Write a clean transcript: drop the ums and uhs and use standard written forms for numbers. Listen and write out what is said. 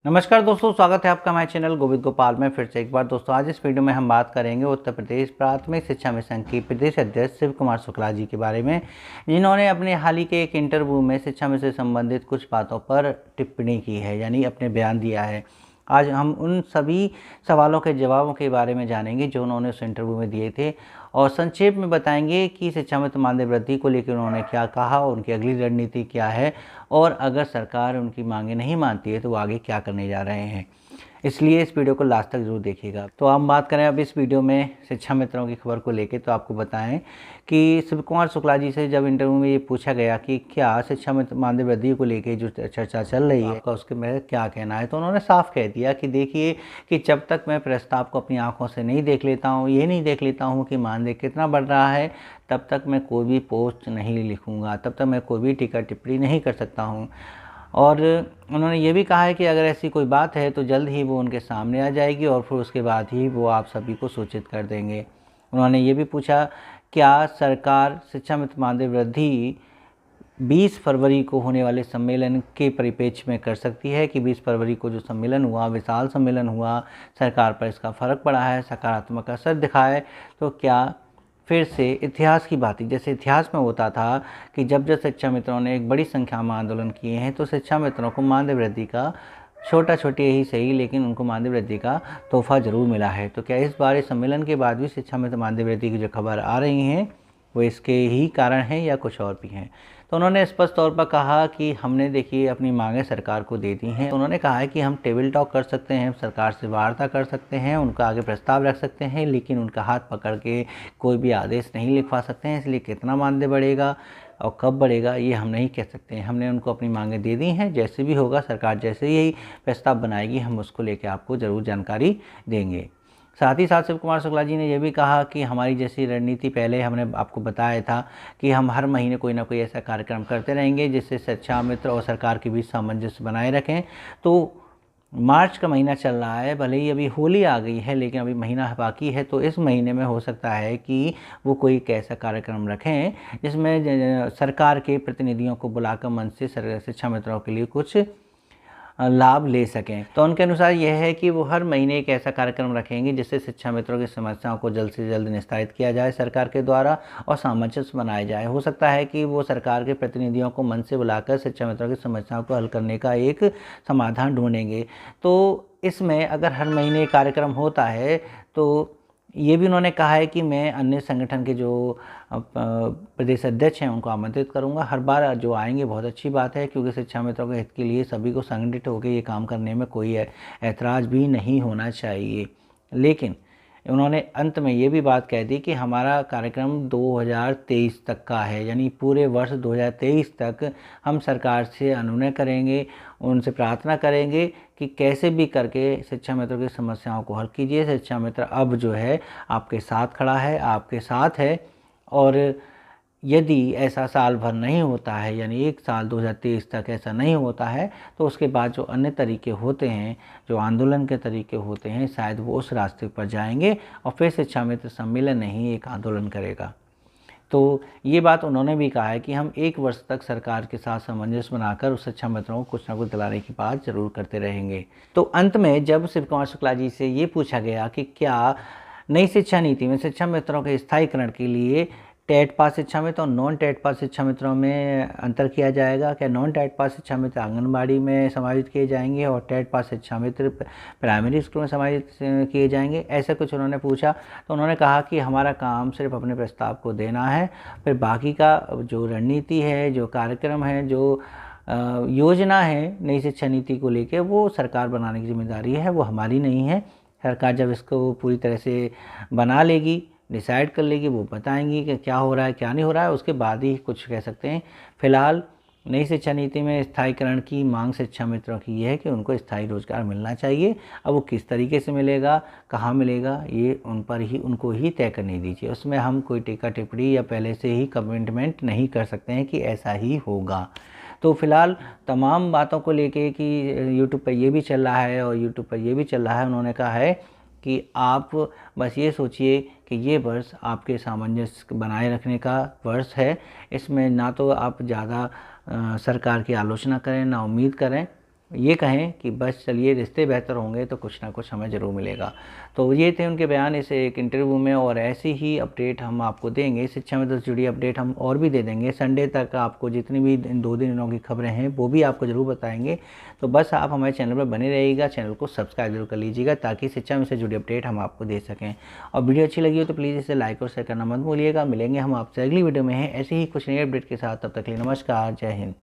नमस्कार दोस्तों, स्वागत है आपका हमारे चैनल गोविंद गोपाल में फिर से एक बार। दोस्तों आज इस वीडियो में हम बात करेंगे उत्तर प्रदेश प्राथमिक शिक्षा मिशन के प्रदेश अध्यक्ष शिव कुमार शुक्ला जी के बारे में, जिन्होंने अपने हाल ही के एक इंटरव्यू में शिक्षा मिशन से संबंधित कुछ बातों पर टिप्पणी की है, यानी अपने बयान दिया है। आज हम उन सभी सवालों के जवाबों के बारे में जानेंगे जो उन्होंने उस इंटरव्यू में दिए थे, और संक्षेप में बताएंगे कि शिक्षा में मानदेय वृद्धि को लेकर उन्होंने क्या कहा, उनकी अगली रणनीति क्या है, और अगर सरकार उनकी मांगें नहीं मानती है तो वो आगे क्या करने जा रहे हैं। इसलिए इस वीडियो को लास्ट तक ज़रूर देखिएगा। तो हम बात करें अब इस वीडियो में शिक्षा मित्रों की खबर को लेकर, तो आपको बताएं कि शिव कुमार शुक्ला जी से जब इंटरव्यू में ये पूछा गया कि क्या शिक्षा में मानदेय वृद्धि को लेकर जो चर्चा चल रही है आपका उसके में क्या कहना है, तो उन्होंने साफ कह दिया कि देखिए कि जब तक मैं प्रस्ताव को अपनी आंखों से नहीं देख लेता हूँ, ये नहीं देख लेता हूँ कि मानदेय कितना बढ़ रहा है, तब तक मैं कोई भी पोस्ट नहीं लिखूँगा, तब तक मैं कोई भी टीका टिप्पणी नहीं कर सकता हूँ। और उन्होंने ये भी कहा है कि अगर ऐसी कोई बात है तो जल्द ही वो उनके सामने आ जाएगी और फिर उसके बाद ही वो आप सभी को सूचित कर देंगे। उन्होंने ये भी पूछा, क्या सरकार शिक्षा में मानदेय वृद्धि 20 फरवरी को होने वाले सम्मेलन के परिप्रेक्ष्य में कर सकती है कि 20 फरवरी को जो सम्मेलन हुआ, विशाल सम्मेलन हुआ, सरकार पर इसका फ़र्क पड़ा है, सकारात्मक असर दिखा है, तो क्या फिर से इतिहास की बात, जैसे इतिहास में होता था कि जब जब शिक्षा मित्रों ने एक बड़ी संख्या में आंदोलन किए हैं तो शिक्षा मित्रों को मानदेय वृद्धि का छोटे ही सही, लेकिन उनको मानदेय वृद्धि का तोहफा ज़रूर मिला है। तो क्या इस बार इस सम्मेलन के बाद भी शिक्षा मित्र मानदेय वृद्धि की जो खबर आ रही हैं वो इसके ही कारण हैं या कुछ और भी हैं। तो उन्होंने स्पष्ट तौर पर कहा कि हमने देखिए अपनी मांगें सरकार को दे दी हैं। तो उन्होंने कहा है कि हम टेबल टॉक कर सकते हैं, सरकार से वार्ता कर सकते हैं, उनका आगे प्रस्ताव रख सकते हैं, लेकिन उनका हाथ पकड़ के कोई भी आदेश नहीं लिखवा सकते हैं। इसलिए कितना मानदेय बढ़ेगा और कब बढ़ेगा ये हम नहीं कह सकते हैं। हमने उनको अपनी मांगें दे दी हैं, जैसे भी होगा सरकार जैसे ही प्रस्ताव बनाएगी हम उसको लेकर आपको ज़रूर जानकारी देंगे। साथ ही साथ शिव कुमार शुक्ला जी ने यह भी कहा कि हमारी जैसी रणनीति पहले हमने आपको बताया था कि हम हर महीने कोई ना कोई ऐसा कार्यक्रम करते रहेंगे जिससे शिक्षा मित्र और सरकार के बीच सामंजस्य बनाए रखें। तो मार्च का महीना चल रहा है, भले ही अभी होली आ गई है लेकिन अभी महीना बाकी है, तो इस महीने में हो सकता है कि वो कोई एक ऐसा कार्यक्रम रखें जिसमें सरकार के प्रतिनिधियों को बुलाकर मंच से शिक्षा मित्रों के लिए कुछ लाभ ले सकें। तो उनके अनुसार यह है कि वो हर महीने एक ऐसा कार्यक्रम रखेंगे जिससे शिक्षा मित्रों की समस्याओं को जल्द से जल्द निस्तारित किया जाए सरकार के द्वारा और सामंजस्य बनाया जाए। हो सकता है कि वो सरकार के प्रतिनिधियों को मंच से बुलाकर शिक्षा मित्रों की समस्याओं को हल करने का एक समाधान ढूंढेंगे। तो इसमें अगर हर महीने कार्यक्रम होता है तो ये भी उन्होंने कहा है कि मैं अन्य संगठन के जो प्रदेश अध्यक्ष हैं उनको आमंत्रित करूंगा। हर बार जो आएंगे बहुत अच्छी बात है, क्योंकि शिक्षा मित्रों के हित के लिए सभी को संगठित होकर ये काम करने में कोई ऐतराज़ भी नहीं होना चाहिए। लेकिन उन्होंने अंत में ये भी बात कह दी कि हमारा कार्यक्रम 2023 तक का है, यानी पूरे वर्ष 2023 तक हम सरकार से अनुनय करेंगे, उनसे प्रार्थना करेंगे कि कैसे भी करके शिक्षा मित्रों की समस्याओं को हल कीजिए। शिक्षा मित्र अब जो है आपके साथ खड़ा है, आपके साथ है, और यदि ऐसा साल भर नहीं होता है, यानी एक साल 2023 तक ऐसा नहीं होता है, तो उसके बाद जो अन्य तरीके होते हैं, जो आंदोलन के तरीके होते हैं, शायद वो उस रास्ते पर जाएंगे और फिर शिक्षा मित्र सम्मेलन नहीं एक आंदोलन करेगा। तो ये बात उन्होंने भी कहा है कि हम 1 वर्ष तक सरकार के साथ सामंजस्य बनाकर उस शिक्षा मित्रों को कुछ ना कुछ दिलाने की बात जरूर करते रहेंगे। तो अंत में जब शिव कुमार शुक्ला जी से ये पूछा गया कि क्या नई शिक्षा नीति में शिक्षा मित्रों के स्थायीकरण के लिए टेट पास शिक्षा मित्र और नॉन टेट पास शिक्षा मित्रों में अंतर किया जाएगा, क्या नॉन टेट पास शिक्षा मित्र आंगनबाड़ी में समाहित किए जाएंगे और टेट पास शिक्षा मित्र प्राइमरी स्कूल में समाहित किए जाएंगे, ऐसा कुछ उन्होंने पूछा। तो उन्होंने कहा कि हमारा काम सिर्फ अपने प्रस्ताव को देना है, फिर बाकी का जो रणनीति है, जो कार्यक्रम है, जो योजना है नई शिक्षा नीति को लेकर, वो सरकार बनाने की जिम्मेदारी है, वो हमारी नहीं है। सरकार जब इसको पूरी तरह से बना लेगी, डिसाइड कर लेगी, वो बताएंगी कि क्या हो रहा है क्या नहीं हो रहा है, उसके बाद ही कुछ कह सकते हैं। फिलहाल नई शिक्षा नीति में स्थायीकरण की मांग शिक्षा मित्रों की ये है कि उनको स्थायी रोजगार मिलना चाहिए। अब वो किस तरीके से मिलेगा, कहाँ मिलेगा, ये उनको ही तय करने दीजिए। उसमें हम कोई टीका टिप्पणी या पहले से ही कमिटमेंट नहीं कर सकते हैं कि ऐसा ही होगा। तो फिलहाल तमाम बातों को लेके कि यूट्यूब पर ये भी चल रहा है और यूट्यूब पर ये भी चल रहा है, उन्होंने कहा है कि आप बस ये सोचिए कि ये वर्ष आपके सामंजस्य बनाए रखने का वर्ष है। इसमें ना तो आप ज़्यादा सरकार की आलोचना करें, ना उम्मीद करें, ये कहें कि बस चलिए रिश्ते बेहतर होंगे तो कुछ ना कुछ हमें ज़रूर मिलेगा। तो ये थे उनके बयान इस एक इंटरव्यू में, और ऐसी ही अपडेट हम आपको देंगे, शिक्षा में तो जुड़ी अपडेट हम और भी दे देंगे। संडे तक आपको जितनी भी इन 2 दिनों की खबरें हैं वो भी आपको ज़रूर बताएंगे। तो बस आप हमारे चैनल पर बने रहिएगा, चैनल को सब्सक्राइब जरूर कर लीजिएगा ताकि शिक्षा में से जुड़ी अपडेट हम आपको दे सकें। और वीडियो अच्छी लगी हो तो प्लीज़ इसे लाइक और शेयर करना मत भूलिएगा। मिलेंगे हम आपसे अगली वीडियो में है ऐसी ही कुछ नई अपडेट के साथ, तब तक के लिए नमस्कार, जय हिंद।